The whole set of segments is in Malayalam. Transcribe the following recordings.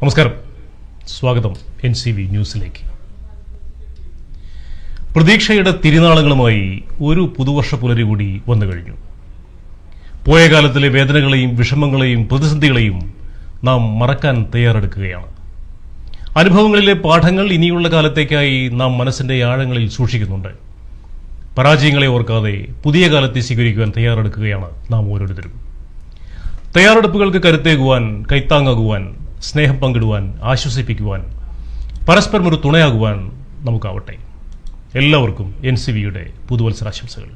നമസ്കാരം, സ്വാഗതം NCV ന്യൂസിലേക്ക്. പ്രതീക്ഷയുടെ തിരുനാളങ്ങളുമായി ഒരു പുതുവർഷ പുലരി കൂടി വന്നു കഴിഞ്ഞു. പോയ കാലത്തിലെ വേദനകളെയും വിഷമങ്ങളെയും പ്രതിസന്ധികളെയും നാം മറക്കാൻ തയ്യാറെടുക്കുകയാണ്. അനുഭവങ്ങളിലെ പാഠങ്ങൾ ഇനിയുള്ള കാലത്തേക്കായി നാം മനസ്സിന്റെ ആഴങ്ങളിൽ സൂക്ഷിക്കുന്നുണ്ട്. പരാജയങ്ങളെ ഓർക്കാതെ പുതിയ കാലത്തെ സ്വീകരിക്കുവാൻ തയ്യാറെടുക്കുകയാണ് നാം ഓരോരുത്തരും. തയ്യാറെടുപ്പുകൾക്ക് കരുത്തേകുവാൻ, കൈത്താങ്ങാകുവാൻ, സ്നേഹം പങ്കിടുവാൻ, ആശ്വസിപ്പിക്കുവാൻ, പരസ്പരം ഒരു തുണയാകുവാൻ നമുക്കാവട്ടെ. എല്ലാവർക്കും NCVയുടെ പുതുവത്സരാശംസകൾ.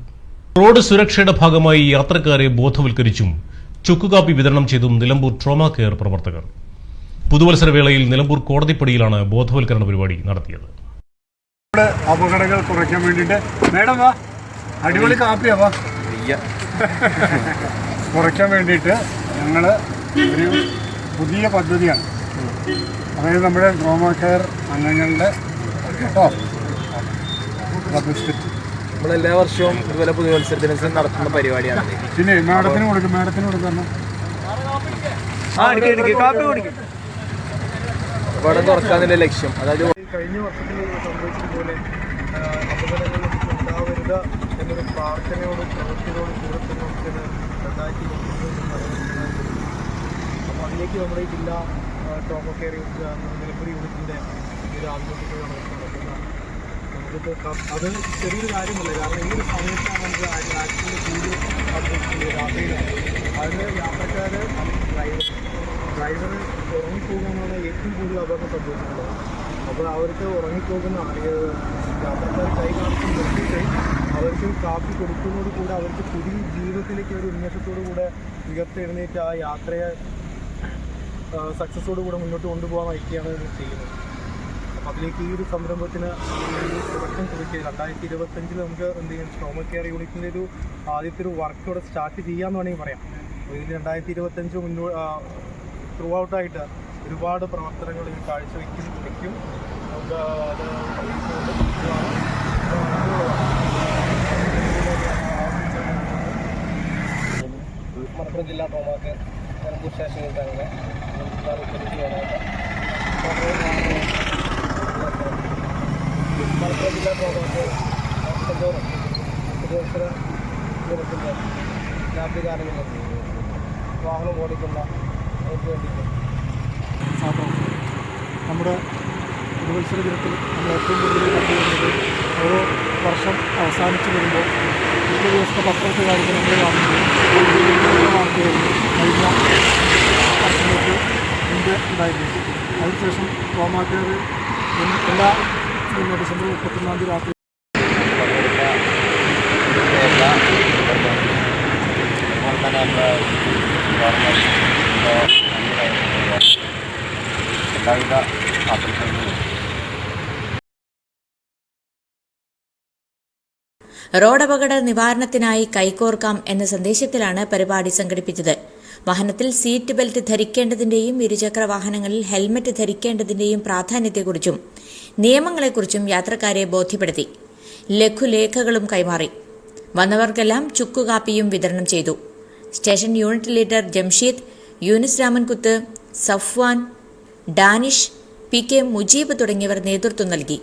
റോഡ് സുരക്ഷയുടെ ഭാഗമായി യാത്രക്കാരെ ബോധവൽക്കരിച്ചും ചുക്കുകാപ്പി വിതരണം ചെയ്തും നിലമ്പൂർ ട്രോമ കെയർ പ്രവർത്തകർ പുതുവത്സര വേളയിൽ നിലമ്പൂർ കോടതിപ്പടിയിലാണ് ബോധവൽക്കരണ പരിപാടി നടത്തിയത്. അപകടങ്ങൾ കുറയ്ക്കാൻ വേണ്ടിയിട്ട് മേഡം വാ, അടിപൊളി കാപ്പിയാ വാ, കുറയ്ക്കാൻ വേണ്ടിയിട്ട് ഞങ്ങൾ ഒരു പുതിയ പദ്ധതിയാണ്. അതായത് നമ്മുടെ ട്രോമ കെയർ അംഗങ്ങളുടെ കേട്ടോ നമ്മളെല്ലാ വർഷവും ഇതുപോലെ പുതുവത്സരത്തിന് നടത്തുന്ന പരിപാടിയാണ്. പിന്നെ മാഡത്തിന് കൊടുക്കാം അപകടം കുറക്കാന്നുള്ള ലക്ഷ്യം. അതായത് കഴിഞ്ഞ വർഷത്തിൽ സംഭവിച്ചതുപോലെ അപകടങ്ങൾ ഉണ്ടാവരുത് എന്നൊരു പ്രാർത്ഥനയോടും പ്രവൃത്തിയോടും കൂടെ തന്നെ നമുക്ക് 2023 അപ്പോൾ അതിലേക്ക് നമ്മുടെ ഈ ജില്ലാ ട്രോമ കെയർ നിലമ്പൂർ യൂണിറ്റിൻ്റെ ഒരു ആത്മഹത്യ നടക്കുന്ന നമുക്കിപ്പോൾ അത് ചെറിയൊരു കാര്യമല്ല. കാരണം ഈ ഒരു സമയത്താണ് നമുക്ക് ആക്സിഡൻറ്റ് കൂടുതൽ രാത്രിയിൽ അതിന് യാത്രക്കാർ ഡ്രൈവർ ഉറങ്ങിപ്പോകുന്നതാണ് ഏറ്റവും കൂടുതൽ അപകടം സംഭവിക്കുന്നത്. അപ്പോൾ അവർക്ക് ഉറങ്ങിപ്പോകുന്ന യാത്രക്കാർ കൈ കാണിച്ച് നിർത്തിയിട്ട് അവർക്ക് കാപ്പി കൊടുക്കുന്നതോട് കൂടെ അവർക്ക് പുതിയ ജീവിതത്തിലേക്ക് ഒരു ഉന്മേഷത്തോടു കൂടെ ഉയർത്തെഴുന്നേറ്റ് ആ യാത്രയെ സക്സസ്സോടു കൂടെ മുന്നോട്ട് കൊണ്ടുപോകാൻ വയ്ക്കുകയാണ് ചെയ്യുന്നത്. അപ്പം അതിലേക്ക് ഈ ഒരു സംരംഭത്തിന് തുടക്കം കുറിച്ച് 2025 നമുക്ക് എന്ത് ചെയ്യും, ട്രോമ കെയർ യൂണിറ്റിൻ്റെ ഒരു ആദ്യത്തെ ഒരു വർക്ക് ഇവിടെ സ്റ്റാർട്ട് ചെയ്യാമെന്ന് വേണമെങ്കിൽ പറയാം. അപ്പോൾ ഇതിൽ 2025 ത്രൂ ഔട്ടായിട്ട് ഒരുപാട് പ്രവർത്തനങ്ങൾ ഈ കാഴ്ചവെക്കും. നമുക്ക് അത് മലപ്പുറം ജില്ലാ ട്രോമ കെയർ നിലമ്പൂർ സ്റ്റേഷനിൽ തന്നെ മലപ്പുറം ജില്ലാ ട്രോമ കെയർ പുതുവത്സര ദിനത്തിൻ്റെ രാത്രികാലങ്ങളിൽ വാഹനം ഓടിക്കുന്ന അവർക്ക് വേണ്ടിയിട്ട് നമ്മുടെ പുതുവത്സര ദിനത്തിൽ നമ്മൾ ഏറ്റവും കൂടുതൽ കണ്ടുവരുന്നത് ഓരോ വർഷം അവസാനിച്ച് വരുമ്പോൾ ഒരു ദിവസത്തെ പത്രത്തെ കാര്യത്തിൽ നമ്മൾ വാർത്തയായിരുന്നു കഴിഞ്ഞ വർഷങ്ങൾക്ക് മുമ്പ് ഉണ്ടായിരുന്നു. അതിനുശേഷം ട്രോമ കെയർ എല്ലാ ഡിസംബർ 31 രാത്രി റോഡപകട നിവാരണത്തിനായി കൈകോർക്കാം എന്ന സന്ദേശത്തിലാണ് പരിപാടി സംഘടിപ്പിച്ചത്. വാഹനത്തിൽ സീറ്റ് ബെൽറ്റ് ധരിക്കേണ്ടതിന്റെയും ഇരുചക്ര വാഹനങ്ങളിൽ ഹെൽമറ്റ് ധരിക്കേണ്ടതിന്റെയും പ്രാധാന്യത്തെക്കുറിച്ചും നിയമങ്ങളെക്കുറിച്ചും യാത്രക്കാരെ ബോധ്യപ്പെടുത്തി. ലഘുലേഖകളും കൈമാറി. വന്നവർക്കെല്ലാം ചുക്കുകാപ്പിയും വിതരണം ചെയ്തു. Station unit leader Jamsheed, Younis Ramankuth, Safwan, Danish, PK Mujeeb തുടങ്ങിയവർ നേതൃത്വം നൽകി.